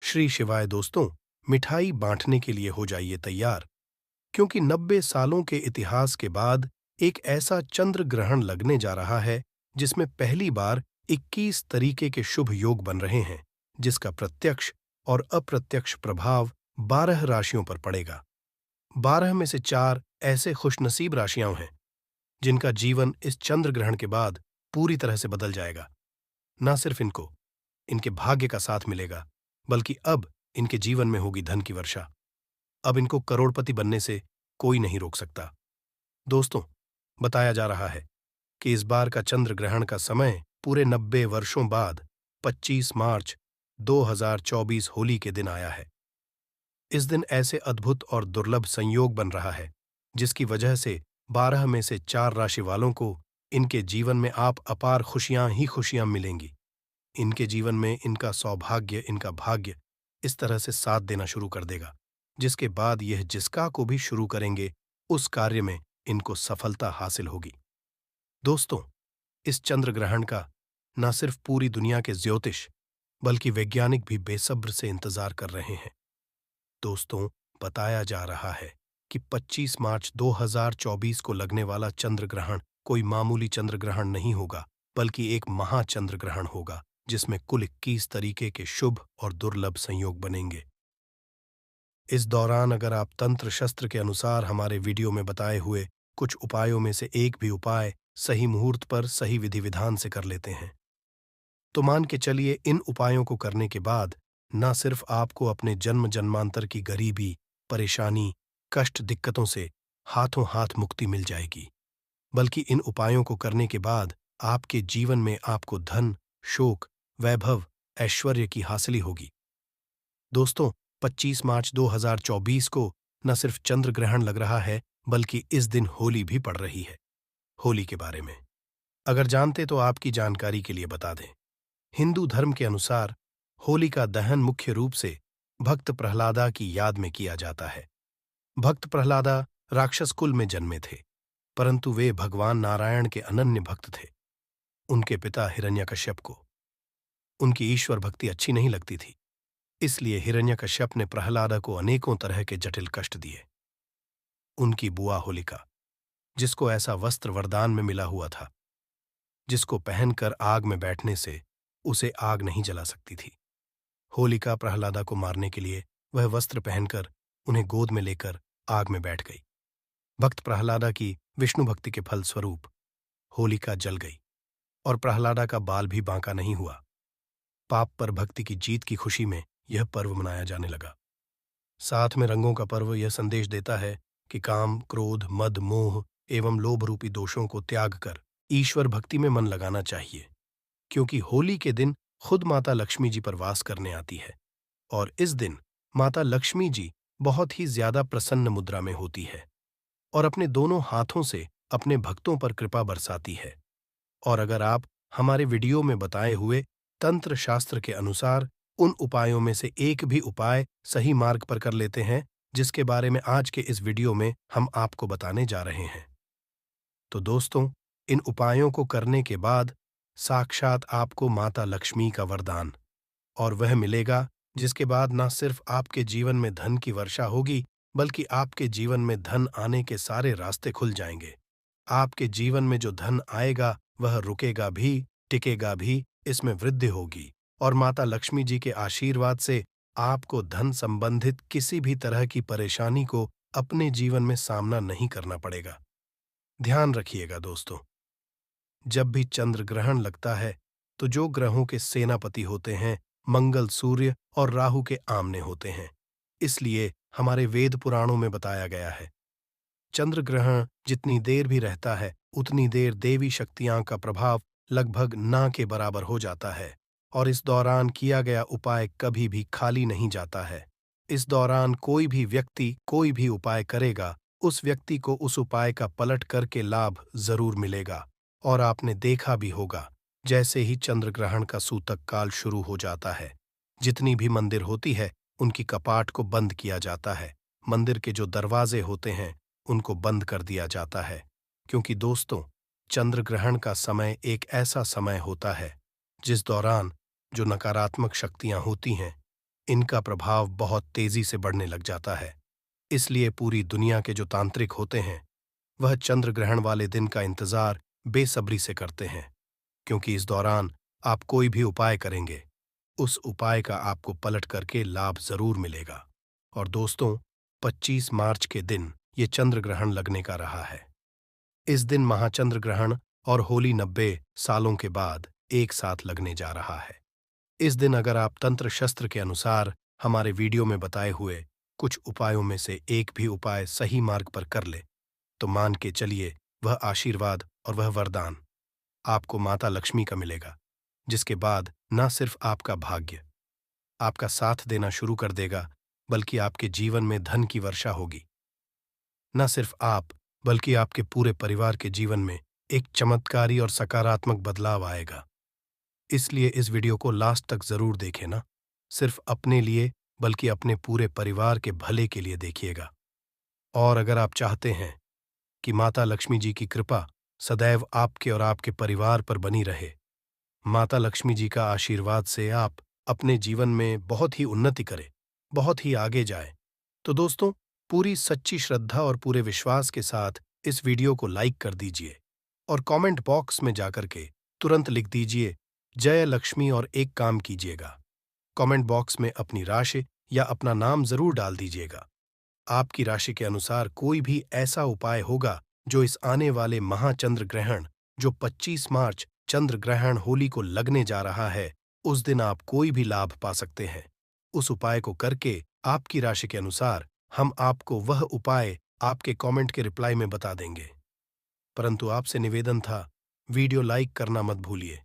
श्री शिवाय दोस्तों, मिठाई बांटने के लिए हो जाइए तैयार, क्योंकि 90 सालों के इतिहास के बाद एक ऐसा चंद्र ग्रहण लगने जा रहा है जिसमें पहली बार 21 तरीके के शुभ योग बन रहे हैं, जिसका प्रत्यक्ष और अप्रत्यक्ष प्रभाव 12 राशियों पर पड़ेगा। 12 में से 4 ऐसे खुशनसीब राशियां हैं जिनका जीवन इस चंद्र ग्रहण के बाद पूरी तरह से बदल जाएगा। न सिर्फ इनको इनके भाग्य का साथ मिलेगा, बल्कि अब इनके जीवन में होगी धन की वर्षा। अब इनको करोड़पति बनने से कोई नहीं रोक सकता। दोस्तों, बताया जा रहा है कि इस बार का चंद्र ग्रहण का समय पूरे 90 वर्षों बाद 25 मार्च 2024 होली के दिन आया है। इस दिन ऐसे अद्भुत और दुर्लभ संयोग बन रहा है जिसकी वजह से 12 में से 4 राशि वालों को इनके जीवन में आप अपार खुशियां ही खुशियां मिलेंगी। इनके जीवन में इनका सौभाग्य, इनका भाग्य इस तरह से साथ देना शुरू कर देगा, जिसके बाद यह जिसका को भी शुरू करेंगे उस कार्य में इनको सफलता हासिल होगी। दोस्तों, इस चंद्र ग्रहण का न सिर्फ पूरी दुनिया के ज्योतिष बल्कि वैज्ञानिक भी बेसब्र से इंतजार कर रहे हैं। दोस्तों, बताया जा रहा है कि 25 मार्च 2024 को लगने वाला चंद्र ग्रहण कोई मामूली चंद्र ग्रहण नहीं होगा, बल्कि एक महाचंद्र ग्रहण होगा जिसमें कुल 21 तरीके के शुभ और दुर्लभ संयोग बनेंगे। इस दौरान अगर आप तंत्र शस्त्र के अनुसार हमारे वीडियो में बताए हुए कुछ उपायों में से एक भी उपाय सही मुहूर्त पर सही विधि विधान से कर लेते हैं, तो मान के चलिए इन उपायों को करने के बाद न सिर्फ आपको अपने जन्म जन्मांतर की गरीबी, परेशानी, कष्ट, दिक्कतों से हाथों हाथ मुक्ति मिल जाएगी, बल्कि इन उपायों को करने के बाद आपके जीवन में आपको धन, शोक, वैभव, ऐश्वर्य की हासिली होगी। दोस्तों, 25 मार्च 2024 को न सिर्फ चंद्र ग्रहण लग रहा है, बल्कि इस दिन होली भी पड़ रही है। होली के बारे में अगर जानते तो आपकी जानकारी के लिए बता दें। हिंदू धर्म के अनुसार होली का दहन मुख्य रूप से भक्त प्रहलादा की याद में किया जाता है। भक्त प्रहलादा राक्षस कुल में जन्मे थे, परंतु वे भगवान नारायण के अनन्य भक्त थे। उनके पिता हिरण्यकश्यप को उनकी ईश्वर भक्ति अच्छी नहीं लगती थी, इसलिए हिरण्यकश्यप ने प्रहलादा को अनेकों तरह के जटिल कष्ट दिए। उनकी बुआ होलिका, जिसको ऐसा वस्त्र वरदान में मिला हुआ था जिसको पहनकर आग में बैठने से उसे आग नहीं जला सकती थी, होलिका प्रहलादा को मारने के लिए वह वस्त्र पहनकर उन्हें गोद में लेकर आग में बैठ गई। भक्त प्रहलादा की विष्णु भक्ति के फल स्वरूप होलिका जल गई और प्रहलादा का बाल भी बांका नहीं हुआ। पाप पर भक्ति की जीत की खुशी में यह पर्व मनाया जाने लगा। साथ में रंगों का पर्व यह संदेश देता है कि काम, क्रोध, मद, मोह एवं लोभ रूपी दोषों को त्याग कर ईश्वर भक्ति में मन लगाना चाहिए, क्योंकि होली के दिन खुद माता लक्ष्मी जी पर वास करने आती है और इस दिन माता लक्ष्मी जी बहुत ही ज्यादा प्रसन्न मुद्रा में होती है और अपने दोनों हाथों से अपने भक्तों पर कृपा बरसाती है। और अगर आप हमारे वीडियो में बताए हुए तंत्र शास्त्र के अनुसार उन उपायों में से एक भी उपाय सही मार्ग पर कर लेते हैं, जिसके बारे में आज के इस वीडियो में हम आपको बताने जा रहे हैं, तो दोस्तों, इन उपायों को करने के बाद साक्षात आपको माता लक्ष्मी का वरदान और वह मिलेगा जिसके बाद न सिर्फ आपके जीवन में धन की वर्षा होगी, बल्कि आपके जीवन में धन आने के सारे रास्ते खुल जाएंगे। आपके जीवन में जो धन आएगा वह रुकेगा भी, टिकेगा भी, इसमें वृद्धि होगी और माता लक्ष्मी जी के आशीर्वाद से आपको धन संबंधित किसी भी तरह की परेशानी को अपने जीवन में सामना नहीं करना पड़ेगा। ध्यान रखिएगा दोस्तों, जब भी चंद्र ग्रहण लगता है तो जो ग्रहों के सेनापति होते हैं मंगल, सूर्य और राहु के आमने होते हैं, इसलिए हमारे वेद पुराणों में बताया गया है चंद्र ग्रहण जितनी देर भी रहता है उतनी देर देवी शक्तियां का प्रभाव लगभग ना के बराबर हो जाता है और इस दौरान किया गया उपाय कभी भी खाली नहीं जाता है। इस दौरान कोई भी व्यक्ति कोई भी उपाय करेगा, उस व्यक्ति को उस उपाय का पलट करके लाभ जरूर मिलेगा। और आपने देखा भी होगा, जैसे ही चंद्र ग्रहण का सूतक काल शुरू हो जाता है, जितनी भी मंदिर होती है उनकी कपाट को बंद किया जाता है, मंदिर के जो दरवाजे होते हैं उनको बंद कर दिया जाता है, क्योंकि दोस्तों, चंद्र ग्रहण का समय एक ऐसा समय होता है जिस दौरान जो नकारात्मक शक्तियां होती हैं इनका प्रभाव बहुत तेजी से बढ़ने लग जाता है। इसलिए पूरी दुनिया के जो तांत्रिक होते हैं, वह चंद्र ग्रहण वाले दिन का इंतजार बेसब्री से करते हैं, क्योंकि इस दौरान आप कोई भी उपाय करेंगे, उस उपाय का आपको पलट करके लाभ जरूर मिलेगा। और दोस्तों, 25 मार्च के दिन ये चंद्र ग्रहण लगने का रहा है। इस दिन महाचंद्र ग्रहण और होली 90 सालों के बाद एक साथ लगने जा रहा है। इस दिन अगर आप तंत्र शस्त्र के अनुसार हमारे वीडियो में बताए हुए कुछ उपायों में से एक भी उपाय सही मार्ग पर कर ले, तो मान के चलिए वह आशीर्वाद और वह वरदान आपको माता लक्ष्मी का मिलेगा, जिसके बाद न सिर्फ आपका भाग्य आपका साथ देना शुरू कर देगा, बल्कि आपके जीवन में धन की वर्षा होगी। न सिर्फ आप, बल्कि आपके पूरे परिवार के जीवन में एक चमत्कारी और सकारात्मक बदलाव आएगा। इसलिए इस वीडियो को लास्ट तक जरूर देखें ना, सिर्फ अपने लिए बल्कि अपने पूरे परिवार के भले के लिए देखिएगा। और अगर आप चाहते हैं कि माता लक्ष्मी जी की कृपा सदैव आपके और आपके परिवार पर बनी रहे, माता लक्ष्मी जी का आशीर्वाद से आप अपने जीवन में बहुत ही उन्नति करें, बहुत ही आगे जाएं, तो दोस्तों, पूरी सच्ची श्रद्धा और पूरे विश्वास के साथ इस वीडियो को लाइक कर दीजिए और कमेंट बॉक्स में जाकर के तुरंत लिख दीजिए जय लक्ष्मी और एक काम कीजिएगा। कमेंट बॉक्स में अपनी राशि या अपना नाम जरूर डाल दीजिएगा। आपकी राशि के अनुसार कोई भी ऐसा उपाय होगा जो इस आने वाले महाचंद्र ग्रहण, जो 25 मार्च चंद्र ग्रहण होली को लगने जा रहा है, उस दिन आप कोई भी लाभ पा सकते हैं। उस उपाय को करके आपकी राशि के अनुसार हम आपको वह उपाय आपके कमेंट के रिप्लाई में बता देंगे। परंतु आपसे निवेदन था, वीडियो लाइक करना मत भूलिए।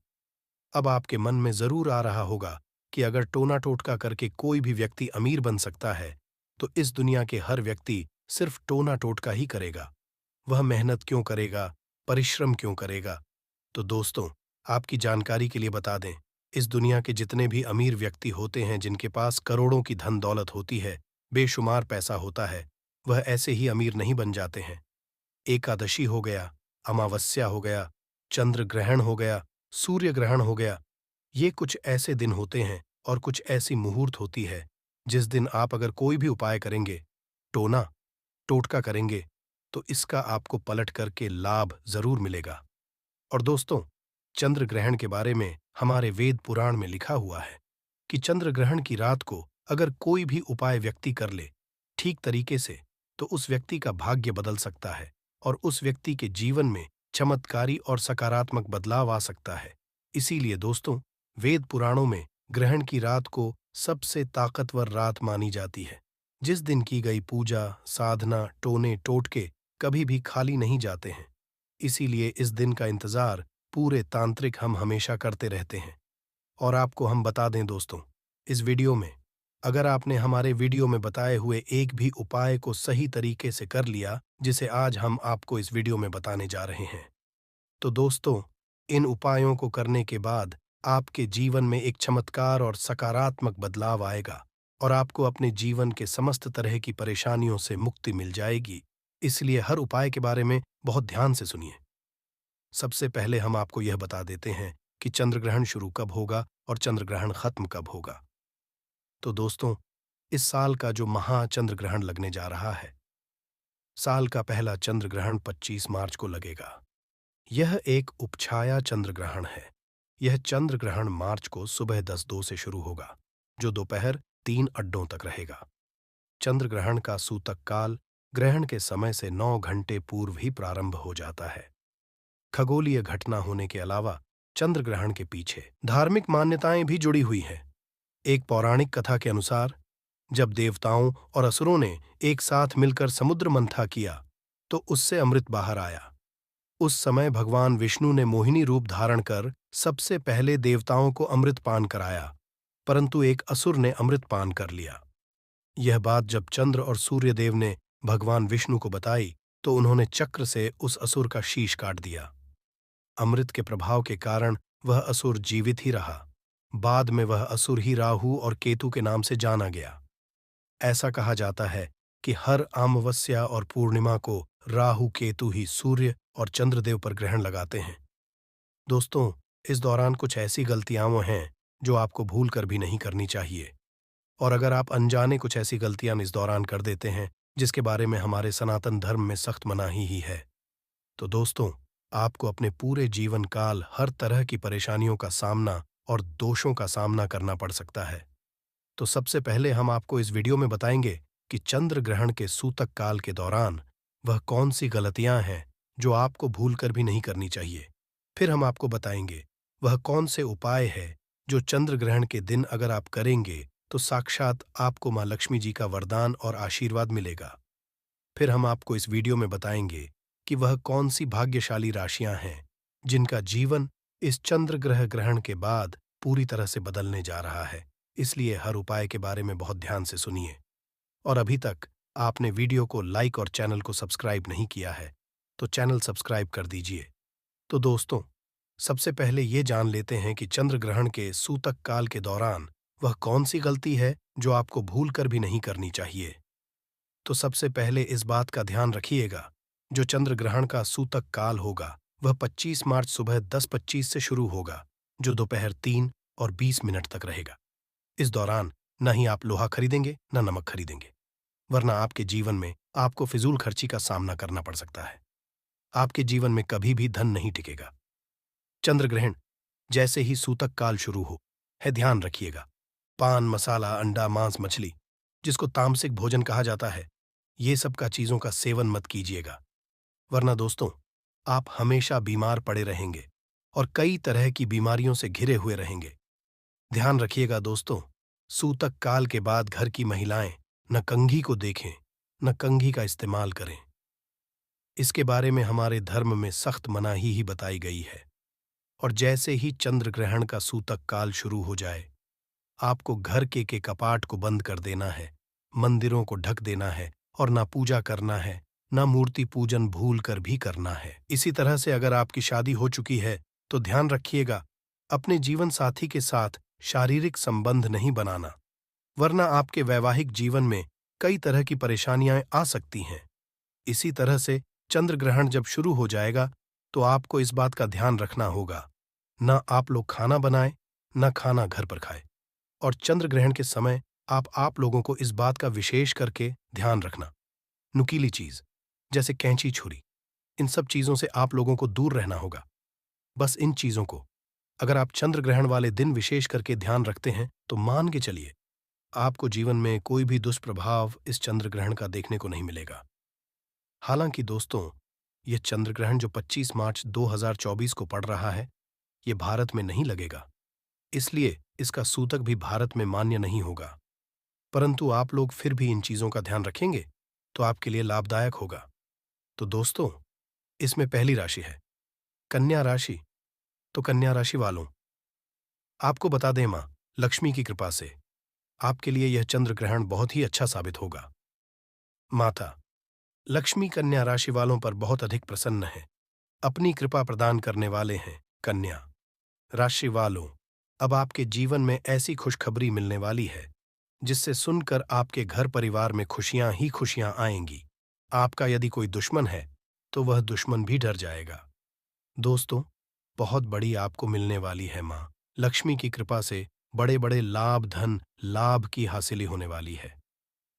अब आपके मन में जरूर आ रहा होगा कि अगर टोना टोटका करके कोई भी व्यक्ति अमीर बन सकता है, तो इस दुनिया के हर व्यक्ति सिर्फ टोना टोटका ही करेगा। वह मेहनत क्यों करेगा, परिश्रम क्यों करेगा? तो दोस्तों, आपकी जानकारी के लिए बता दें, इस दुनिया के जितने भी अमीर व्यक्ति होते हैं, जिनके पास करोड़ों की धन दौलत होती है, बेशुमार पैसा होता है, वह ऐसे ही अमीर नहीं बन जाते हैं। एकादशी हो गया, अमावस्या हो गया, चंद्र ग्रहण हो गया, सूर्य ग्रहण हो गया, ये कुछ ऐसे दिन होते हैं और कुछ ऐसी मुहूर्त होती है जिस दिन आप अगर कोई भी उपाय करेंगे, टोना टोटका करेंगे, तो इसका आपको पलट करके लाभ जरूर मिलेगा। और दोस्तों, चंद्र ग्रहण के बारे में हमारे वेद पुराण में लिखा हुआ है कि चंद्र ग्रहण की रात को अगर कोई भी उपाय व्यक्ति कर ले ठीक तरीके से, तो उस व्यक्ति का भाग्य बदल सकता है और उस व्यक्ति के जीवन में चमत्कारी और सकारात्मक बदलाव आ सकता है। इसीलिए दोस्तों, वेद पुराणों में ग्रहण की रात को सबसे ताकतवर रात मानी जाती है। जिस दिन की गई पूजा, साधना, टोने टोटके कभी भी खाली नहीं जाते हैं। इसीलिए इस दिन का इंतजार पूरे तांत्रिक हम हमेशा करते रहते हैं। और आपको हम बता दें दोस्तों, इस वीडियो में अगर आपने हमारे वीडियो में बताए हुए एक भी उपाय को सही तरीके से कर लिया, जिसे आज हम आपको इस वीडियो में बताने जा रहे हैं, तो दोस्तों, इन उपायों को करने के बाद आपके जीवन में एक चमत्कार और सकारात्मक बदलाव आएगा और आपको अपने जीवन के समस्त तरह की परेशानियों से मुक्ति मिल जाएगी। इसलिए हर उपाय के बारे में बहुत ध्यान से सुनिए। सबसे पहले हम आपको यह बता देते हैं कि चंद्र ग्रहण शुरू कब होगा और चंद्र ग्रहण खत्म कब होगा। तो दोस्तों, इस साल का जो महाचंद्र ग्रहण लगने जा रहा है, साल का पहला चंद्र ग्रहण 25 मार्च को लगेगा। यह एक उपछाया चंद्र ग्रहण है। यह चंद्र ग्रहण मार्च को सुबह 10:02 से शुरू होगा, जो दोपहर 3:08 तक रहेगा। चंद्र ग्रहण का सूतक काल ग्रहण के समय से 9 घंटे पूर्व ही प्रारंभ हो जाता है। खगोलीय घटना होने के अलावा चंद्र ग्रहण के पीछे धार्मिक मान्यताएं भी जुड़ी हुई हैं। एक पौराणिक कथा के अनुसार, जब देवताओं और असुरों ने एक साथ मिलकर समुद्र मंथा किया, तो उससे अमृत बाहर आया। उस समय भगवान विष्णु ने मोहिनी रूप धारण कर सबसे पहले देवताओं को अमृत पान कराया, परंतु एक असुर ने अमृत पान कर लिया। यह बात जब चंद्र और सूर्य देव ने भगवान विष्णु को बताई, तो उन्होंने चक्र से उस असुर का शीश काट दिया। अमृत के प्रभाव के कारण वह असुर जीवित ही रहा। बाद में वह असुर ही राहु और केतु के नाम से जाना गया। ऐसा कहा जाता है कि हर अमावस्या और पूर्णिमा को राहु केतु ही सूर्य और चंद्रदेव पर ग्रहण लगाते हैं। दोस्तों, इस दौरान कुछ ऐसी गलतियां हैं जो आपको भूल कर भी नहीं करनी चाहिए। और अगर आप अनजाने कुछ ऐसी गलतियां इस दौरान कर देते हैं जिसके बारे में हमारे सनातन धर्म में सख्त मनाही ही है, तो दोस्तों, आपको अपने पूरे जीवन काल हर तरह की परेशानियों का सामना और दोषों का सामना करना पड़ सकता है। तो सबसे पहले हम आपको इस वीडियो में बताएंगे कि चंद्र ग्रहण के सूतक काल के दौरान वह कौन सी गलतियां हैं जो आपको भूलकर भी नहीं करनी चाहिए। फिर हम आपको बताएंगे वह कौन से उपाय है जो चंद्र ग्रहण के दिन अगर आप करेंगे तो साक्षात आपको मां लक्ष्मी जी का वरदान और आशीर्वाद मिलेगा। फिर हम आपको इस वीडियो में बताएंगे कि वह कौन सी भाग्यशाली राशियां हैं जिनका जीवन इस चंद्र ग्रह ग्रहण के बाद पूरी तरह से बदलने जा रहा है। इसलिए हर उपाय के बारे में बहुत ध्यान से सुनिए। और अभी तक आपने वीडियो को लाइक और चैनल को सब्सक्राइब नहीं किया है तो चैनल सब्सक्राइब कर दीजिए। तो दोस्तों, सबसे पहले ये जान लेते हैं कि चंद्र ग्रहण के सूतक काल के दौरान वह कौन सी गलती है जो आपको भूल कर भी नहीं करनी चाहिए। तो सबसे पहले इस बात का ध्यान रखिएगा, जो चंद्र ग्रहण का सूतक काल होगा वह 25 मार्च सुबह 10:25 से शुरू होगा, जो दोपहर 3:20 तक रहेगा। इस दौरान न ही आप लोहा खरीदेंगे न नमक खरीदेंगे, वरना आपके जीवन में आपको फिजूल खर्ची का सामना करना पड़ सकता है। आपके जीवन में कभी भी धन नहीं टिकेगा। चंद्र ग्रहण जैसे ही सूतक काल शुरू हो है, ध्यान रखिएगा, पान, मसाला, अंडा, मांस, मछली, जिसको तामसिक भोजन कहा जाता है, ये सब का चीजों का सेवन मत कीजिएगा, वरना दोस्तों आप हमेशा बीमार पड़े रहेंगे और कई तरह की बीमारियों से घिरे हुए रहेंगे। ध्यान रखिएगा दोस्तों, सूतक काल के बाद घर की महिलाएं न कंघी को देखें न कंघी का इस्तेमाल करें। इसके बारे में हमारे धर्म में सख्त मनाही ही बताई गई है। और जैसे ही चंद्र ग्रहण का सूतक काल शुरू हो जाए, आपको घर के कपाट को बंद कर देना है, मंदिरों को ढक देना है और ना पूजा करना है, ना मूर्ति पूजन भूल कर भी करना है। इसी तरह से अगर आपकी शादी हो चुकी है तो ध्यान रखिएगा, अपने जीवन साथी के साथ शारीरिक संबंध नहीं बनाना, वरना आपके वैवाहिक जीवन में कई तरह की परेशानियां आ सकती हैं। इसी तरह से चंद्र ग्रहण जब शुरू हो जाएगा तो आपको इस बात का ध्यान रखना होगा, न आप लोग खाना बनाएं न खाना घर पर खाएं। और चंद्र ग्रहण के समय आप लोगों को इस बात का विशेष करके ध्यान रखना, नुकीली चीज जैसे कैंची, छुरी, इन सब चीजों से आप लोगों को दूर रहना होगा। बस इन चीजों को अगर आप चंद्र ग्रहण वाले दिन विशेष करके ध्यान रखते हैं तो मान के चलिए आपको जीवन में कोई भी दुष्प्रभाव इस चंद्र ग्रहण का देखने को नहीं मिलेगा। हालांकि दोस्तों, यह चंद्र ग्रहण जो 25 मार्च 2024 को पड़ रहा है, ये भारत में नहीं लगेगा, इसलिए इसका सूतक भी भारत में मान्य नहीं होगा। परंतु आप लोग फिर भी इन चीजों का ध्यान रखेंगे तो आपके लिए लाभदायक होगा। तो दोस्तों, इसमें पहली राशि है कन्या राशि। तो कन्या राशि वालों, आपको बता दें, मां लक्ष्मी की कृपा से आपके लिए यह चंद्र ग्रहण बहुत ही अच्छा साबित होगा। माता लक्ष्मी कन्या राशि वालों पर बहुत अधिक प्रसन्न है, अपनी कृपा प्रदान करने वाले हैं। कन्या राशि वालों, अब आपके जीवन में ऐसी खुशखबरी मिलने वाली है जिससे सुनकर आपके घर परिवार में खुशियां ही खुशियां आएंगी। आपका यदि कोई दुश्मन है तो वह दुश्मन भी डर जाएगा। दोस्तों, बहुत बड़ी आपको मिलने वाली है मां लक्ष्मी की कृपा से, बड़े बड़े लाभ, धन लाभ की हासिली होने वाली है।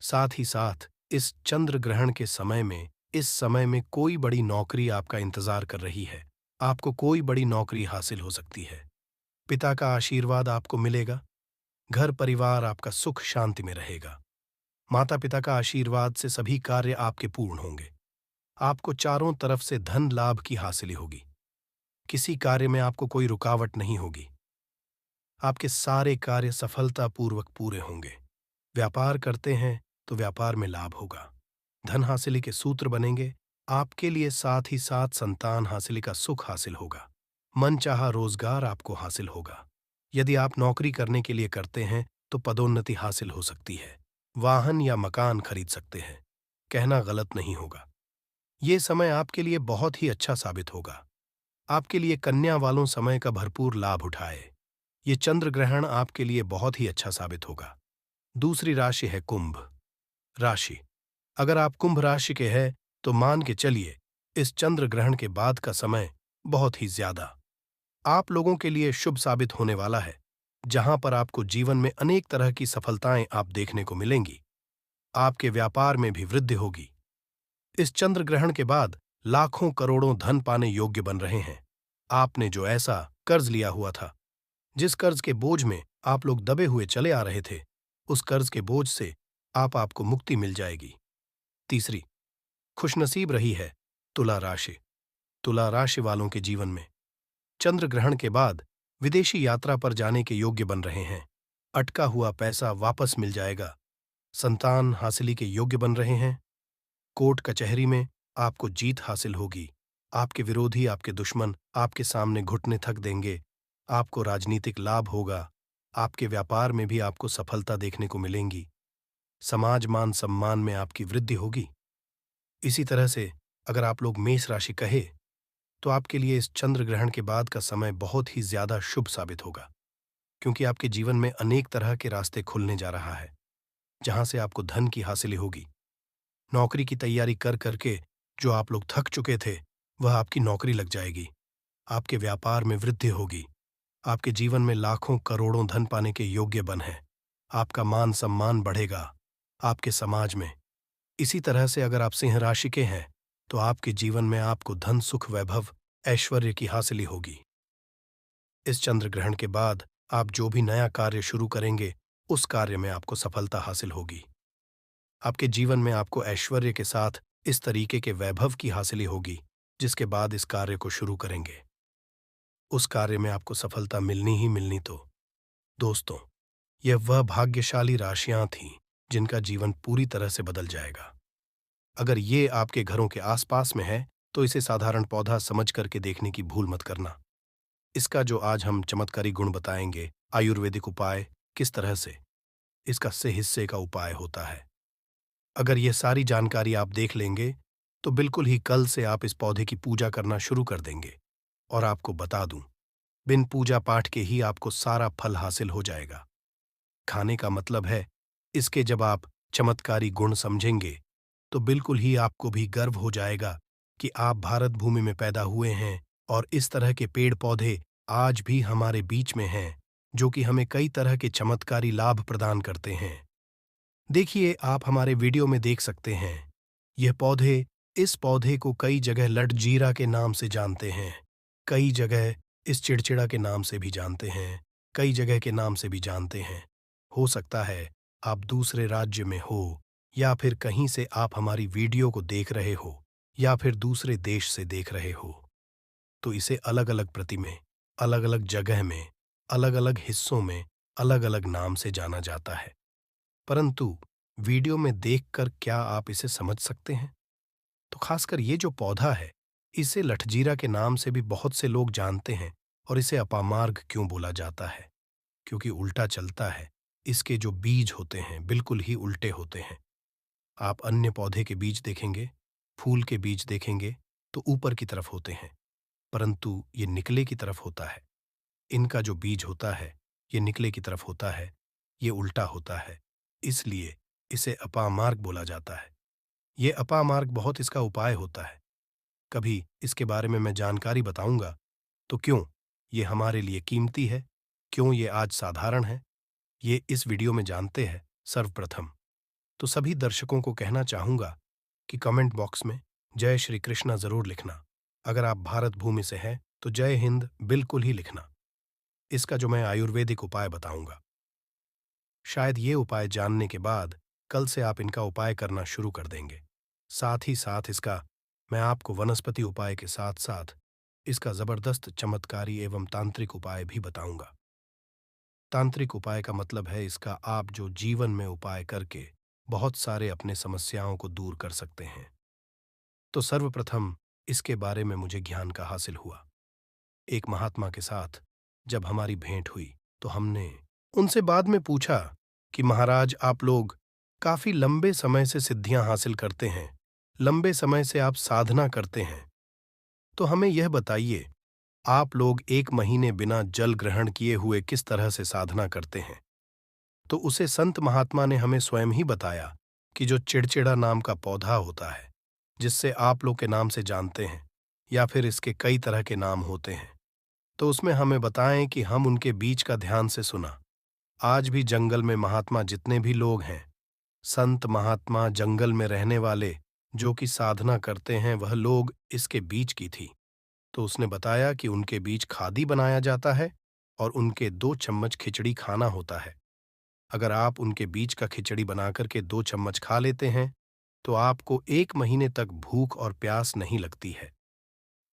साथ ही साथ इस चंद्र ग्रहण के समय में, इस समय में कोई बड़ी नौकरी आपका इंतजार कर रही है। आपको कोई बड़ी नौकरी हासिल हो सकती है। पिता का आशीर्वाद आपको मिलेगा। घर परिवार आपका सुख शांति में रहेगा। माता पिता का आशीर्वाद से सभी कार्य आपके पूर्ण होंगे। आपको चारों तरफ से धन लाभ की हासिली होगी। किसी कार्य में आपको कोई रुकावट नहीं होगी। आपके सारे कार्य सफलतापूर्वक पूरे होंगे। व्यापार करते हैं तो व्यापार में लाभ होगा। धन हासिली के सूत्र बनेंगे आपके लिए, साथ ही साथ संतान हासिली का सुख हासिल होगा। मनचाहा रोजगार आपको हासिल होगा। यदि आप नौकरी करने के लिए करते हैं तो पदोन्नति हासिल हो सकती है। वाहन या मकान खरीद सकते हैं। कहना गलत नहीं होगा। ये समय आपके लिए बहुत ही अच्छा साबित होगा। आपके लिए कन्या वालों समय का भरपूर लाभ उठाए। ये चंद्र ग्रहण आपके लिए बहुत ही अच्छा साबित होगा। दूसरी राशि है कुंभ राशि। अगर आप कुंभ राशि के हैं तो मान के चलिए इस चंद्र ग्रहण के बाद का समय बहुत ही ज्यादा आप लोगों के लिए शुभ साबित होने वाला है। जहां पर आपको जीवन में अनेक तरह की सफलताएं आप देखने को मिलेंगी। आपके व्यापार में भी वृद्धि होगी। इस चंद्र ग्रहण के बाद लाखों करोड़ों धन पाने योग्य बन रहे हैं। आपने जो ऐसा कर्ज लिया हुआ था, जिस कर्ज के बोझ में आप लोग दबे हुए चले आ रहे थे, उस कर्ज के बोझ से आपको मुक्ति मिल जाएगी। तीसरी, खुशनसीब रही है तुला राशि। तुला राशि वालों के जीवन में चंद्र ग्रहण के बाद विदेशी यात्रा पर जाने के योग्य बन रहे हैं। अटका हुआ पैसा वापस मिल जाएगा। संतान हासिली के योग्य बन रहे हैं। कोर्ट कचहरी में आपको जीत हासिल होगी। आपके विरोधी, आपके दुश्मन आपके सामने घुटने थक देंगे। आपको राजनीतिक लाभ होगा। आपके व्यापार में भी आपको सफलता देखने को मिलेंगी। समाज मान सम्मान में आपकी वृद्धि होगी। इसी तरह से अगर आप लोग मेष राशि कहे, तो आपके लिए इस चंद्र ग्रहण के बाद का समय बहुत ही ज्यादा शुभ साबित होगा, क्योंकि आपके जीवन में अनेक तरह के रास्ते खुलने जा रहा है, जहां से आपको धन की हासिल होगी। नौकरी की तैयारी कर करके जो आप लोग थक चुके थे, वह आपकी नौकरी लग जाएगी। आपके व्यापार में वृद्धि होगी। आपके जीवन में लाखों करोड़ों धन पाने के योग्य बन हैं। आपका मान सम्मान बढ़ेगा आपके समाज में। इसी तरह से अगर आप सिंह राशि के हैं, तो आपके जीवन में आपको धन, सुख, वैभव, ऐश्वर्य की हासिल होगी। इस चंद्र ग्रहण के बाद आप जो भी नया कार्य शुरू करेंगे, उस कार्य में आपको सफलता हासिल होगी। आपके जीवन में आपको ऐश्वर्य के साथ इस तरीके के वैभव की हासिल होगी, जिसके बाद इस कार्य को शुरू करेंगे, उस कार्य में आपको सफलता मिलनी ही मिलनी। तो दोस्तों, यह वह भाग्यशाली राशियां थीं जिनका जीवन पूरी तरह से बदल जाएगा। अगर ये आपके घरों के आसपास में है, तो इसे साधारण पौधा समझ करके देखने की भूल मत करना। इसका जो आज हम चमत्कारी गुण बताएंगे, आयुर्वेदिक उपाय किस तरह से इसका से हिस्से का उपाय होता है, अगर यह सारी जानकारी आप देख लेंगे, तो बिल्कुल ही कल से आप इस पौधे की पूजा करना शुरू कर देंगे। और आपको बता दूं, बिन पूजा पाठ के ही आपको सारा फल हासिल हो जाएगा। खाने का मतलब है, इसके जब आप चमत्कारी गुण समझेंगे, तो बिल्कुल ही आपको भी गर्व हो जाएगा कि आप भारत भूमि में पैदा हुए हैं और इस तरह के पेड़ पौधे आज भी हमारे बीच में हैं, जो कि हमें कई तरह के चमत्कारी लाभ प्रदान करते हैं। देखिए, आप हमारे वीडियो में देख सकते हैं, यह पौधे, इस पौधे को कई जगह लटजीरा के नाम से जानते हैं, कई जगह इस चिड़चिड़ा के नाम से भी जानते हैं, कई जगह के नाम से भी जानते हैं। हो सकता है आप दूसरे राज्य में हो, या फिर कहीं से आप हमारी वीडियो को देख रहे हो, या फिर दूसरे देश से देख रहे हो, तो इसे अलग अलग प्रति में, अलग अलग जगह में, अलग अलग हिस्सों में अलग अलग नाम से जाना जाता है। परंतु वीडियो में देखकर क्या आप इसे समझ सकते हैं? तो खासकर ये जो पौधा है, इसे लठजीरा के नाम से भी बहुत से लोग जानते हैं। और इसे अपामार्ग क्यों बोला जाता है? क्योंकि उल्टा चलता है। इसके जो बीज होते हैं, बिल्कुल ही उल्टे होते हैं। आप अन्य पौधे के बीज देखेंगे, फूल के बीज देखेंगे, तो ऊपर की तरफ होते हैं, परंतु ये निकले की तरफ होता है। इनका जो बीज होता है, ये निकले की तरफ होता है, ये उल्टा होता है। इसलिए इसे अपामार्ग बोला जाता है। ये अपामार्ग बहुत इसका उपाय होता है। कभी इसके बारे में मैं जानकारी बताऊंगा। तो क्यों ये हमारे लिए कीमती है, क्यों ये आज साधारण है, ये इस वीडियो में जानते हैं। सर्वप्रथम तो सभी दर्शकों को कहना चाहूंगा कि कमेंट बॉक्स में जय श्री कृष्णा जरूर लिखना। अगर आप भारत भूमि से हैं, तो जय हिंद बिल्कुल ही लिखना। इसका जो मैं आयुर्वेदिक उपाय बताऊंगा, शायद ये उपाय जानने के बाद कल से आप इनका उपाय करना शुरू कर देंगे। साथ ही साथ इसका मैं आपको वनस्पति उपाय के साथ साथ इसका जबरदस्त चमत्कारी एवं तांत्रिक उपाय भी बताऊंगा। तांत्रिक उपाय का मतलब है इसका आप जो जीवन में उपाय करके बहुत सारे अपने समस्याओं को दूर कर सकते हैं। तो सर्वप्रथम इसके बारे में मुझे ज्ञान का हासिल हुआ। एक महात्मा के साथ जब हमारी भेंट हुई, तो हमने उनसे बाद में पूछा कि महाराज, आप लोग काफी लंबे समय से सिद्धियां हासिल करते हैं, लंबे समय से आप साधना करते हैं, तो हमें यह बताइए, आप लोग 1 महीने बिना जल ग्रहण किए हुए किस तरह से साधना करते हैं? तो उसे संत महात्मा ने हमें स्वयं ही बताया कि जो चिड़चिड़ा नाम का पौधा होता है, जिससे आप लोग के नाम से जानते हैं, या फिर इसके कई तरह के नाम होते हैं, तो उसमें हमें बताएं कि हम उनके बीच का ध्यान से सुना। आज भी जंगल में महात्मा जितने भी लोग हैं, संत महात्मा जंगल में रहने वाले जो कि साधना करते हैं, वह लोग इसके बीच की थी। तो उसने बताया कि उनके बीच खादी बनाया जाता है और उनके 2 चम्मच खिचड़ी खाना होता है। अगर आप उनके बीच का खिचड़ी बनाकर के 2 चम्मच खा लेते हैं तो आपको 1 महीने तक भूख और प्यास नहीं लगती है।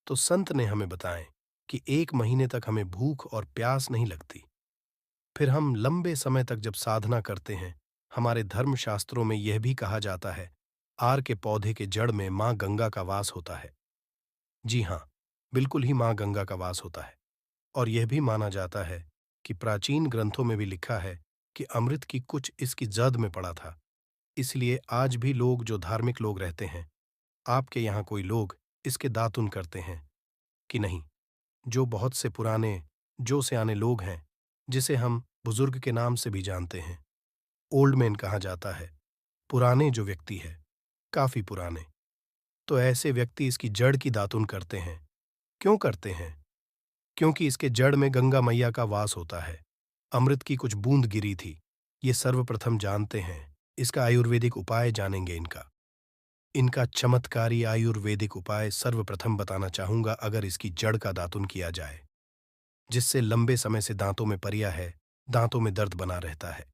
तो संत ने हमें बताएं कि 1 महीने तक हमें भूख और प्यास नहीं लगती। फिर हम लंबे समय तक जब साधना करते हैं, हमारे धर्मशास्त्रों में यह भी कहा जाता है, आर के पौधे के जड़ में माँ गंगा का वास होता है। जी हाँ, बिल्कुल ही माँ गंगा का वास होता है। और यह भी माना जाता है कि प्राचीन ग्रंथों में भी लिखा है कि अमृत की कुछ इसकी जद में पड़ा था। इसलिए आज भी लोग जो धार्मिक लोग रहते हैं, आपके यहाँ कोई लोग इसके दातुन करते हैं कि नहीं? जो बहुत से पुराने, जो सयाने लोग हैं, जिसे हम बुजुर्ग के नाम से भी जानते हैं, ओल्ड मैन कहा जाता है, पुराने जो व्यक्ति है, काफी पुराने, तो ऐसे व्यक्ति इसकी जड़ की दातुन करते हैं। क्यों करते हैं? क्योंकि इसके जड़ में गंगा मैया का वास होता है। अमृत की कुछ बूंद गिरी थी। ये सर्वप्रथम जानते हैं। इसका आयुर्वेदिक उपाय जानेंगे इनका। इनका चमत्कारी आयुर्वेदिक उपाय सर्वप्रथम बताना चाहूंगा, अगर इसकी जड़ का दातुन किया जाए, जिससे लंबे समय से दांतों में परिया है, दांतों में दर्द बना रहता है,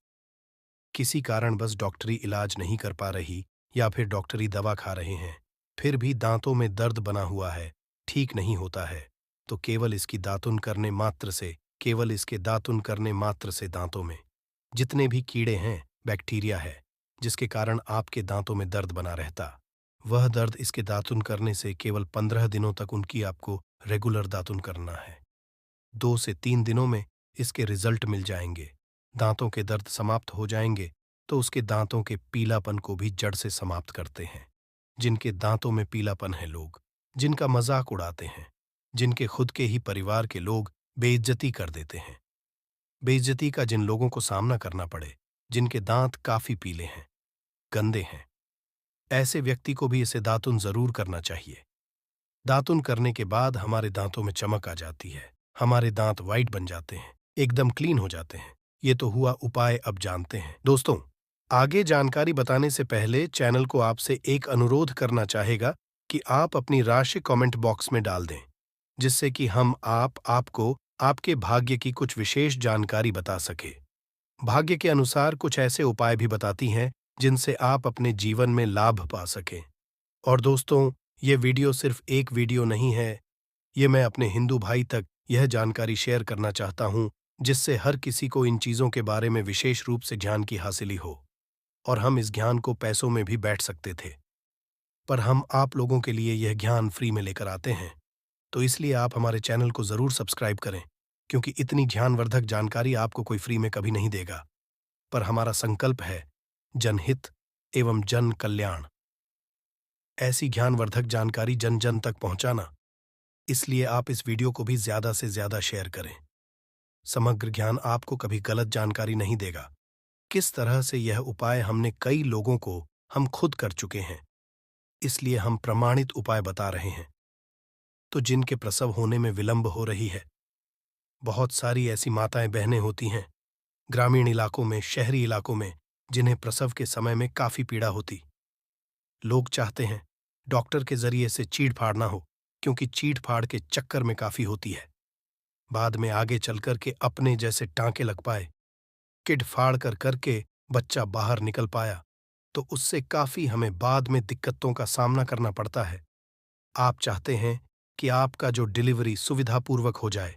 किसी कारण बस डॉक्टरी इलाज नहीं कर पा रही या फिर डॉक्टरी दवा खा रहे हैं, फिर भी दांतों में दर्द बना हुआ है, ठीक नहीं होता है, तो केवल इसकी दातुन करने मात्र से, केवल इसके दातुन करने मात्र से दांतों में जितने भी कीड़े हैं, बैक्टीरिया है, जिसके कारण आपके दांतों में दर्द बना रहता, वह दर्द इसके दातुन करने से केवल 15 दिनों तक उनकी आपको रेगुलर दातुन करना है। 2 से 3 दिनों में इसके रिजल्ट मिल जाएंगे। दांतों के दर्द समाप्त हो जाएंगे तो उसके दांतों के पीलापन को भी जड़ से समाप्त करते हैं। जिनके दांतों में पीलापन है, लोग जिनका मजाक उड़ाते हैं, जिनके खुद के ही परिवार के लोग बेइज्जती कर देते हैं, बेइज्जती का जिन लोगों को सामना करना पड़े, जिनके दांत काफी पीले हैं, गंदे हैं, ऐसे व्यक्ति को भी इसे दातुन जरूर करना चाहिए। दातुन करने के बाद हमारे दांतों में चमक आ जाती है, हमारे दांत वाइट बन जाते हैं, एकदम क्लीन हो जाते हैं। ये तो हुआ उपाय, अब जानते हैं। दोस्तों, आगे जानकारी बताने से पहले चैनल को आपसे एक अनुरोध करना चाहेगा कि आप अपनी राशि कमेंट बॉक्स में डाल दें, जिससे कि हम आपको आपके भाग्य की कुछ विशेष जानकारी बता सके। भाग्य के अनुसार कुछ ऐसे उपाय भी बताती हैं जिनसे आप अपने जीवन में लाभ पा सकें। और दोस्तों, ये वीडियो सिर्फ एक वीडियो नहीं है, ये मैं अपने हिंदू भाई तक यह जानकारी शेयर करना चाहता हूँ, जिससे हर किसी को इन चीज़ों के बारे में विशेष रूप से ज्ञान की हासिली हो। और हम इस ज्ञान को पैसों में भी बैठ सकते थे, पर हम आप लोगों के लिए यह ज्ञान फ्री में लेकर आते हैं। तो इसलिए आप हमारे चैनल को ज़रूर सब्सक्राइब करें, क्योंकि इतनी ज्ञानवर्धक जानकारी आपको कोई फ्री में कभी नहीं देगा। पर हमारा संकल्प है जनहित एवं जन कल्याण, ऐसी ज्ञानवर्धक जानकारी जन जन तक पहुंचाना। इसलिए आप इस वीडियो को भी ज्यादा से ज्यादा शेयर करें। समग्र ज्ञान आपको कभी गलत जानकारी नहीं देगा। किस तरह से यह उपाय हमने कई लोगों को हम खुद कर चुके हैं, इसलिए हम प्रमाणित उपाय बता रहे हैं। तो जिनके प्रसव होने में विलंब हो रही है, बहुत सारी ऐसी माताएं बहनें होती हैं ग्रामीण इलाकों में, शहरी इलाकों में, जिन्हें प्रसव के समय में काफी पीड़ा होती। लोग चाहते हैं डॉक्टर के जरिए से चीड़ फाड़ ना हो, क्योंकि चीड़ फाड़ के चक्कर में काफी होती है, बाद में आगे चलकर के अपने जैसे टांके लग पाए, किड फाड़ कर करके बच्चा बाहर निकल पाया, तो उससे काफी हमें बाद में दिक्कतों का सामना करना पड़ता है। आप चाहते हैं कि आपका जो डिलीवरी सुविधापूर्वक हो जाए,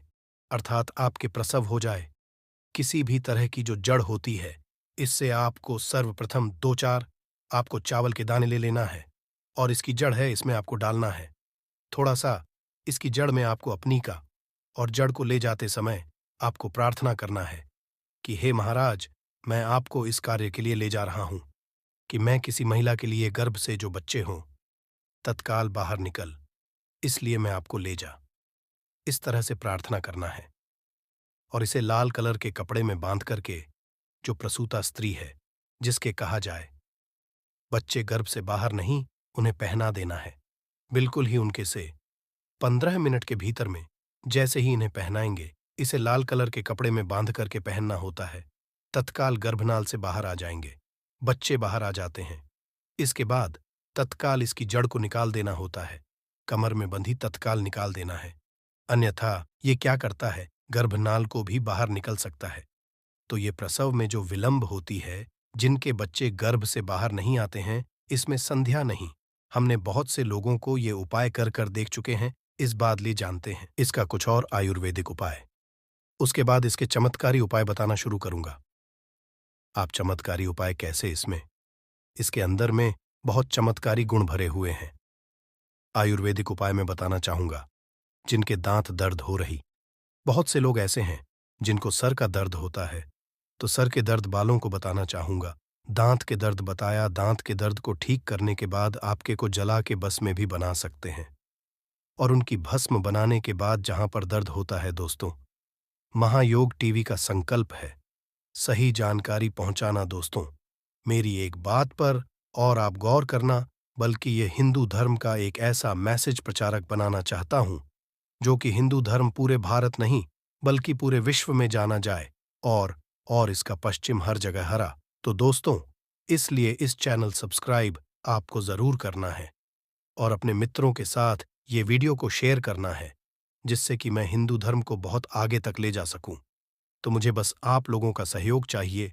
अर्थात आपके प्रसव हो जाए। किसी भी तरह की जो जड़ होती है, इससे आपको सर्वप्रथम 2-4 आपको चावल के दाने ले लेना है, और इसकी जड़ है, इसमें आपको डालना है थोड़ा सा, इसकी जड़ में आपको अपनी का, और जड़ को ले जाते समय आपको प्रार्थना करना है कि हे महाराज, मैं आपको इस कार्य के लिए ले जा रहा हूं, कि मैं किसी महिला के लिए गर्भ से जो बच्चे हों, तत्काल बाहर निकल, इसलिए मैं आपको ले जा। इस तरह से प्रार्थना करना है, और इसे लाल कलर के कपड़े में बांध करके जो प्रसूता स्त्री है, जिसके कहा जाए बच्चे गर्भ से बाहर नहीं, उन्हें पहना देना है, बिल्कुल ही उनके से 15 मिनट के भीतर में जैसे ही इन्हें पहनाएंगे, इसे लाल कलर के कपड़े में बांध करके पहनना होता है। तत्काल गर्भनाल से बाहर आ जाएंगे। बच्चे बाहर आ जाते हैं। इसके बाद तत्काल इसकी जड़ को निकाल देना होता है। कमर में बंधी तत्काल निकाल देना है। अन्यथा ये क्या करता है, गर्भनाल को भी बाहर निकल सकता है। तो ये प्रसव में जो विलंब होती है, जिनके बच्चे गर्भ से बाहर नहीं आते हैं, इसमें संध्या नहीं। हमने बहुत से लोगों को ये उपाय कर कर देख चुके हैं, इस बात लिए जानते हैं। इसका कुछ और आयुर्वेदिक उपाय। उसके बाद इसके चमत्कारी उपाय बताना शुरू करूंगा। आप चमत्कारी उपाय कैसे, इसमें इसके अंदर में बहुत चमत्कारी गुण भरे हुए हैं। आयुर्वेदिक उपाय में बताना चाहूंगा। जिनके दांत दर्द हो रही, बहुत से लोग ऐसे हैं जिनको सर का दर्द होता है, तो सर के दर्द वालों को बताना चाहूंगा। दांत के दर्द बताया, दांत के दर्द को ठीक करने के बाद आपके को जला के बस में भी बना सकते हैं। और उनकी भस्म बनाने के बाद जहां पर दर्द होता है दोस्तों, महायोग टीवी का संकल्प है सही जानकारी पहुंचाना दोस्तों। मेरी एक बात पर और आप गौर करना, बल्कि ये हिंदू धर्म का एक ऐसा मैसेज प्रचारक बनाना चाहता हूं जो कि हिंदू धर्म पूरे भारत नहीं बल्कि पूरे विश्व में जाना जाए, और इसका पश्चिम हर जगह हरा। तो दोस्तों, इसलिए इस चैनल सब्सक्राइब आपको जरूर करना है और अपने मित्रों के साथ ये वीडियो को शेयर करना है, जिससे कि मैं हिंदू धर्म को बहुत आगे तक ले जा सकूं। तो मुझे बस आप लोगों का सहयोग चाहिए,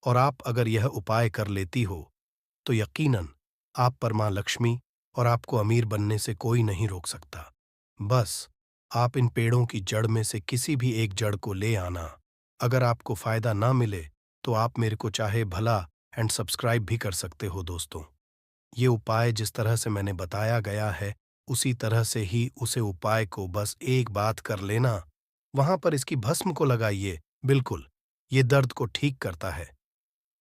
और आप अगर यह उपाय कर लेती हो तो यकीनन आप पर मां लक्ष्मी और आपको अमीर बनने से कोई नहीं रोक सकता। बस आप इन पेड़ों की जड़ में से किसी भी एक जड़ को ले आना। अगर आपको फायदा ना मिले तो आप मेरे को चाहे भला एंड सब्सक्राइब भी कर सकते हो दोस्तों। ये उपाय जिस तरह से मैंने बताया गया है, उसी तरह से ही उसे उपाय को बस एक बात कर लेना। वहां पर इसकी भस्म को लगाइए। बिल्कुल, ये दर्द को ठीक करता है,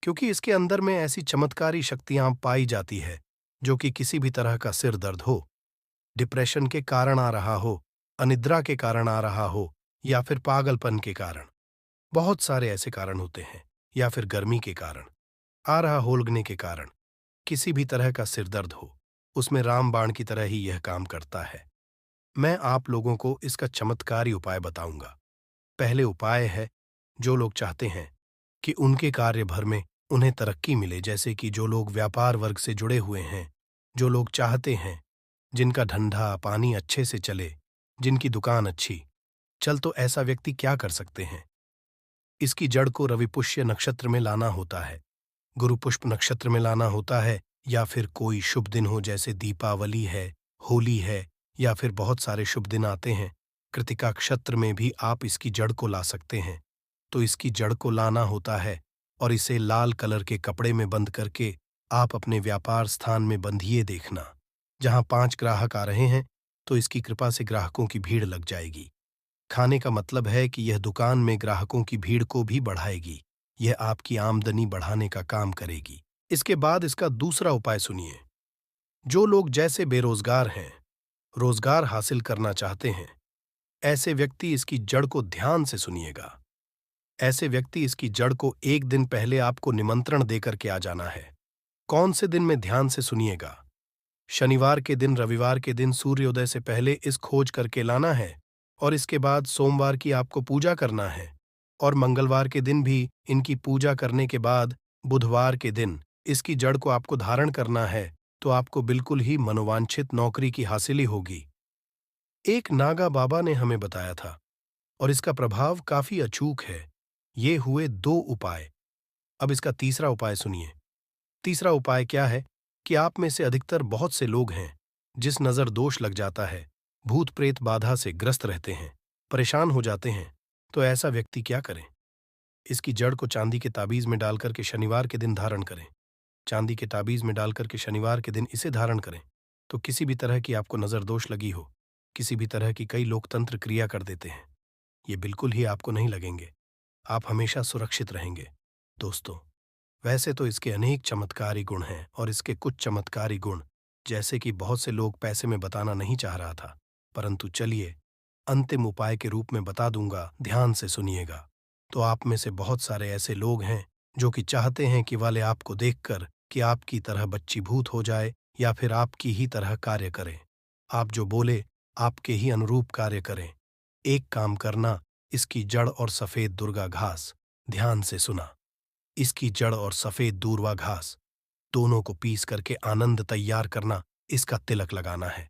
क्योंकि इसके अंदर में ऐसी चमत्कारी शक्तियां पाई जाती है जो कि किसी भी तरह का सिर दर्द हो, डिप्रेशन के कारण आ रहा हो, अनिद्रा के कारण आ रहा हो, या फिर पागलपन के कारण, बहुत सारे ऐसे कारण होते हैं, या फिर गर्मी के कारण आ रहा, होलगने के कारण, किसी भी तरह का सिर दर्द हो, उसमें रामबाण की तरह ही यह काम करता है। मैं आप लोगों को इसका चमत्कारी उपाय बताऊंगा। पहले उपाय है, जो लोग चाहते हैं कि उनके कार्य भर में उन्हें तरक्की मिले, जैसे कि जो लोग व्यापार वर्ग से जुड़े हुए हैं, जो लोग चाहते हैं जिनका धंधा पानी अच्छे से चले, जिनकी दुकान अच्छी चल, तो ऐसा व्यक्ति क्या कर सकते हैं। इसकी जड़ को रविपुष्य नक्षत्र में लाना होता है, गुरु पुष्प नक्षत्र में लाना होता है, या फिर कोई शुभ दिन हो, जैसे दीपावली है, होली है, या फिर बहुत सारे शुभ दिन आते हैं। कृतिका नक्षत्र में भी आप इसकी जड़ को ला सकते हैं। तो इसकी जड़ को लाना होता है और इसे लाल कलर के कपड़े में बंद करके आप अपने व्यापार स्थान में बंधिए देखना। जहां 5 ग्राहक आ रहे हैं तो इसकी कृपा से ग्राहकों की भीड़ लग जाएगी। खाने का मतलब है कि यह दुकान में ग्राहकों की भीड़ को भी बढ़ाएगी। यह आपकी आमदनी बढ़ाने का काम करेगी। इसके बाद इसका दूसरा उपाय सुनिए। जो लोग जैसे बेरोजगार हैं, रोजगार हासिल करना चाहते हैं, ऐसे व्यक्ति इसकी जड़ को ध्यान से सुनिएगा। ऐसे व्यक्ति इसकी जड़ को एक दिन पहले आपको निमंत्रण देकर के आ जाना है। कौन से दिन में, ध्यान से सुनिएगा। शनिवार के दिन, रविवार के दिन सूर्योदय से पहले इस खोज करके लाना है, और इसके बाद सोमवार की आपको पूजा करना है, और मंगलवार के दिन भी इनकी पूजा करने के बाद बुधवार के दिन इसकी जड़ को आपको धारण करना है, तो आपको बिल्कुल ही मनोवांछित नौकरी की हासिली होगी। एक नागा बाबा ने हमें बताया था, और इसका प्रभाव काफी अचूक है। ये हुए 2 उपाय। अब इसका तीसरा उपाय सुनिए। तीसरा उपाय क्या है कि आप में से अधिकतर बहुत से लोग हैं जिस नजर दोष लग जाता है, भूत प्रेत बाधा से ग्रस्त रहते हैं, परेशान हो जाते हैं। तो ऐसा व्यक्ति क्या करें? इसकी जड़ को चांदी के ताबीज में डालकर के शनिवार के दिन धारण करें। चांदी के ताबीज में डालकर के शनिवार के दिन इसे धारण करें, तो किसी भी तरह की आपको नजर दोष लगी हो, किसी भी तरह की, कई लोग तंत्र क्रिया कर देते हैं, ये बिल्कुल ही आपको नहीं लगेंगे। आप हमेशा सुरक्षित रहेंगे। दोस्तों, वैसे तो इसके अनेक चमत्कारी गुण हैं, और इसके कुछ चमत्कारी गुण, जैसे कि बहुत से लोग पैसे में बताना नहीं चाह रहा था, परंतु चलिए अंतिम उपाय के रूप में बता दूंगा, ध्यान से सुनिएगा। तो आप में से बहुत सारे ऐसे लोग हैं जो कि चाहते हैं कि वाले आपको देखकर कि आपकी तरह बच्ची भूत हो जाए, या फिर आपकी ही तरह कार्य करें। आप जो बोले आपके ही अनुरूप कार्य करें। एक काम करना, इसकी जड़ और सफेद दुर्गा घास, ध्यान से सुना, इसकी जड़ और सफेद दूर्वा घास दोनों को पीस करके आनंद तैयार करना, इसका तिलक लगाना है।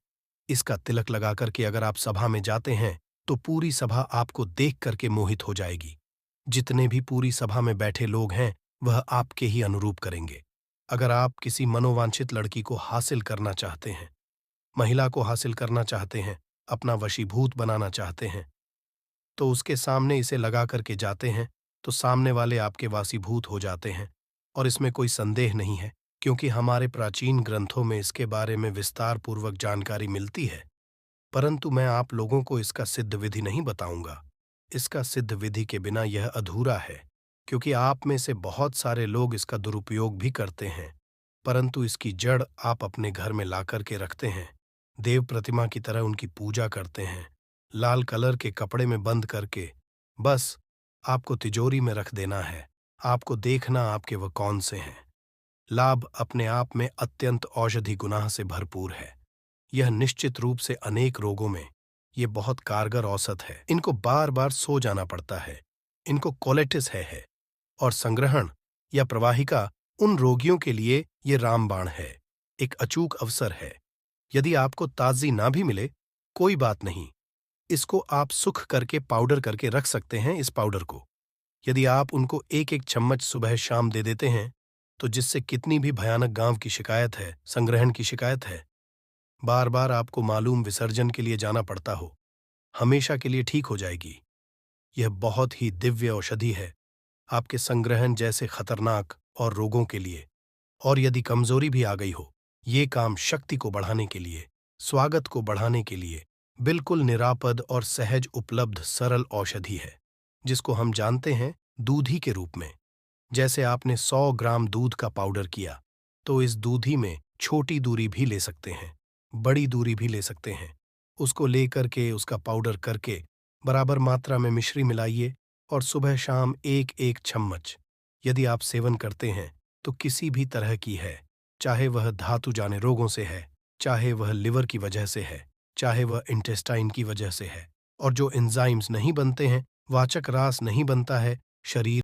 इसका तिलक लगा करके अगर आप सभा में जाते हैं तो पूरी सभा आपको देख करके मोहित हो जाएगी। जितने भी पूरी सभा में बैठे लोग हैं वह आपके ही अनुरूप करेंगे। अगर आप किसी मनोवांछित लड़की को हासिल करना चाहते हैं, महिला को हासिल करना चाहते हैं, अपना वशीभूत बनाना चाहते हैं, तो उसके सामने इसे लगा करके जाते हैं तो सामने वाले आपके वासीभूत हो जाते हैं। और इसमें कोई संदेह नहीं है, क्योंकि हमारे प्राचीन ग्रंथों में इसके बारे में विस्तार पूर्वक जानकारी मिलती है। परंतु मैं आप लोगों को इसका सिद्ध विधि नहीं बताऊंगा। इसका सिद्ध विधि के बिना यह अधूरा है, क्योंकि आप में से बहुत सारे लोग इसका दुरुपयोग भी करते हैं। परंतु इसकी जड़ आप अपने घर में ला करके रखते हैं, देव प्रतिमा की तरह उनकी पूजा करते हैं, लाल कलर के कपड़े में बंद करके। बस आपको तिजोरी में रख देना है। आपको देखना आपके वह कौन से हैं। लाभ अपने आप में अत्यंत औषधि गुनाह से भरपूर है। यह निश्चित रूप से अनेक रोगों में ये बहुत कारगर औषध है। इनको बार बार सो जाना पड़ता है। इनको कोलेटिस है। और संग्रहण या प्रवाहिका उन रोगियों के लिए ये रामबाण है, एक अचूक अवसर है। यदि आपको ताज़ी ना भी मिले, कोई बात नहीं, इसको आप सुख करके पाउडर करके रख सकते हैं। इस पाउडर को यदि आप उनको एक एक चम्मच सुबह शाम दे देते हैं, तो जिससे कितनी भी भयानक गांव की शिकायत है, संग्रहण की शिकायत है, बार बार आपको मालूम विसर्जन के लिए जाना पड़ता हो, हमेशा के लिए ठीक हो जाएगी। यह बहुत ही दिव्य औषधि है आपके संग्रहण जैसे खतरनाक और रोगों के लिए। और यदि कमजोरी भी आ गई हो, ये काम शक्ति को बढ़ाने के लिए, स्वागत को बढ़ाने के लिए बिल्कुल निरापद और सहज उपलब्ध सरल औषधि है, जिसको हम जानते हैं दूधी के रूप में। जैसे आपने 100 ग्राम दूध का पाउडर किया, तो इस दूधी में छोटी दूरी भी ले सकते हैं, बड़ी दूरी भी ले सकते हैं। उसको लेकर के उसका पाउडर करके बराबर मात्रा में मिश्री मिलाइए और सुबह शाम एक एक चम्मच यदि आप सेवन करते हैं तो किसी भी तरह की है, चाहे वह धातु जाने रोगों से है, चाहे वह लिवर की वजह से है, चाहे वह इंटेस्टाइन की वजह से है, और जो एंजाइम्स नहीं बनते हैं, वाचक रास नहीं बनता है, शरीर